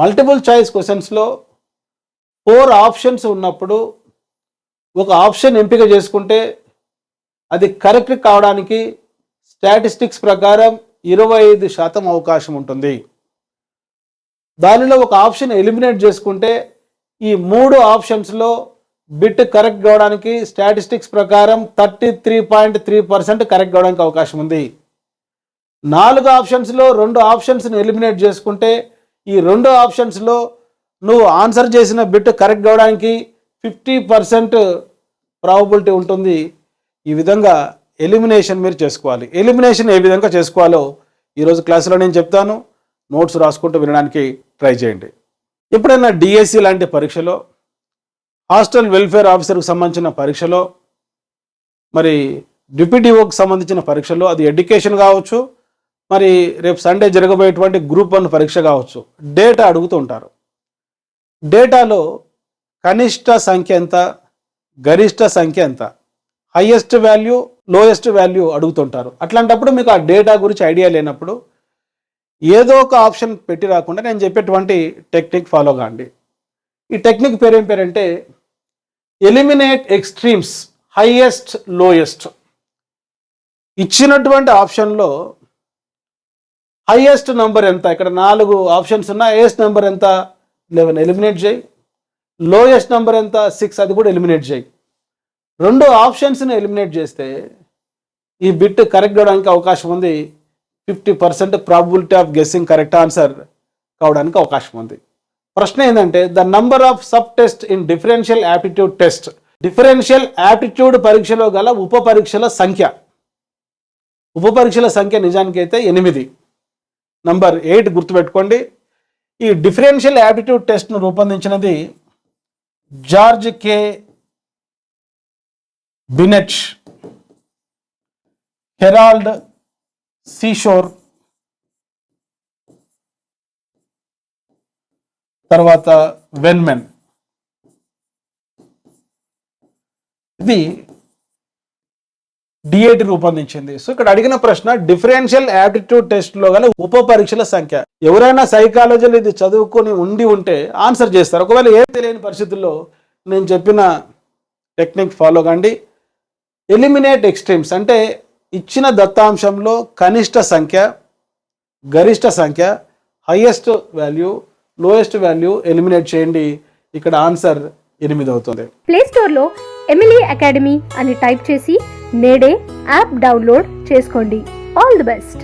Multiple choice క్వశ్చన్స్లో 4 options ఉన్నప్పుడు ఒక option ఎంపిక చేసుకుంటే అది కరెక్ట్ కావడానికి స్టాటిస్టిక్స్ ప్రకారం 25% అవకాశం ఉంటుంది. దానిలో ఒక ఆప్షన్ ఎలిమినేట్ చేసుకుంటే ఈ 3 ఆప్షన్స్లో బిట్ కరెక్ట్ కావడానికి స్టాటిస్టిక్స్ ప్రకారం 33.3% కరెక్ట్ కావడానికి అవకాశం ఉంది. 4 ఆప్షన్స్లో 2 ఆప్షన్స్ని ఎలిమినేట్ చేసుకుంటే ఈ 2 ఆప్షన్స్లో నువ్వు ఆన్సర్ చేసిన బిట్ కరెక్ట్ కావడానికి 50% ప్రాబబిలిటీ ఉంటుంది. ఈ విధంగా ఎలిమినేషన్ మీరు చేసుకోవాలి. ఎలిమినేషన్ ఏ విధంగా చేసుకోవాలో ఈరోజు క్లాసులో నేను చెప్తాను. నోట్స్ రాసుకుంటూ వినడానికి ట్రై చేయండి. ఎప్పుడైనా డిఎస్సి లాంటి పరీక్షలో, హాస్టల్ వెల్ఫేర్ ఆఫీసర్కి సంబంధించిన పరీక్షలో, మరి డిప్యూటీఓకి సంబంధించిన పరీక్షలో, అది ఎడ్యుకేషన్ కావచ్చు, మరి రేపు సండే జరగబోయేటువంటి గ్రూప్ 1 పరీక్ష కావచ్చు, డేటా అడుగుతూ ఉంటారు. డేటాలో కనిష్ట సంఖ్య ఎంత, గరిష్ట సంఖ్య ఎంత, హైయెస్ట్ వాల్యూ, లోయెస్ట్ వాల్యూ అడుగుతుంటారు. అట్లాంటప్పుడు మీకు ఆ డేటా గురించి ఐడియా లేనప్పుడు ఏదో ఒక ఆప్షన్ పెట్టి రాకుండా నేను చెప్పేటువంటి టెక్నిక్ ఫాలో కాండి. ఈ టెక్నిక్ పేరేం పేరంటే ఎలిమినేట్ ఎక్స్ట్రీమ్స్ హైయెస్ట్ లోయెస్ట్. ఇచ్చినటువంటి ఆప్షన్లో హైయెస్ట్ నెంబర్ ఎంత, ఇక్కడ 4 ఆప్షన్స్ ఉన్నా, హైయెస్ట్ నెంబర్ ఎంత 11 ఎలిమినేట్ చేయి, లోయెస్ట్ నెంబర్ ఎంత 6 అది కూడా ఎలిమినేట్ చేయి. 2 ఆప్షన్స్ని ఎలిమినేట్ చేస్తే ఈ బిట్ కరెక్ట్ అవడానికి అవకాశం ఉంది. 50% probability of guessing correct answer కావడానికి అవకాశం ఉంది. ప్రశ్న ఏంటంటే the number of sub test in differential aptitude test. Differential aptitude పరీక్షలో గల ఉప పరీక్షల సంఖ్య, ఉప పరీక్షల సంఖ్య నిజానికి అయితే 8. నంబర్ 8 గుర్తుపెట్టుకోండి. ఈ డిఫరెన్షియల్ యాప్టిట్యూడ్ టెస్ట్ను రూపొందించినది జార్జ్ కే బినెట్, హెరాల్డ్ సీషోర్, తర్వాత వెన్మెన్. ఇది డిఏటి రూపొందించింది. సో ఇక్కడ అడిగిన ప్రశ్న డిఫరెన్షియల్ యాప్టిట్యూడ్ టెస్ట్లో గల ఉప పరీక్షల సంఖ్య. ఎవరైనా సైకాలజీలో ఇది చదువుకొని ఉంటే ఆన్సర్ చేస్తారు. ఒకవేళ ఏం తెలియని పరిస్థితుల్లో నేను చెప్పిన టెక్నిక్ ఫాలో కండి. ఎలిమినేట్ ఎక్స్ట్రీమ్స్ అంటే ఇచ్చిన దత్తాంశంలో కనిష్ట సంఖ్య, గరిష్ట సంఖ్య, highest value, lowest value eliminate చేయండి. ఇక్కడ ఆన్సర్ 8 అవుతుంది. ప్లే స్టోర్లో ఎమిలీ అకాడమీ అని టైప్ చేసి నేడే యాప్ డౌన్లోడ్ చేసుకోండి. All the best.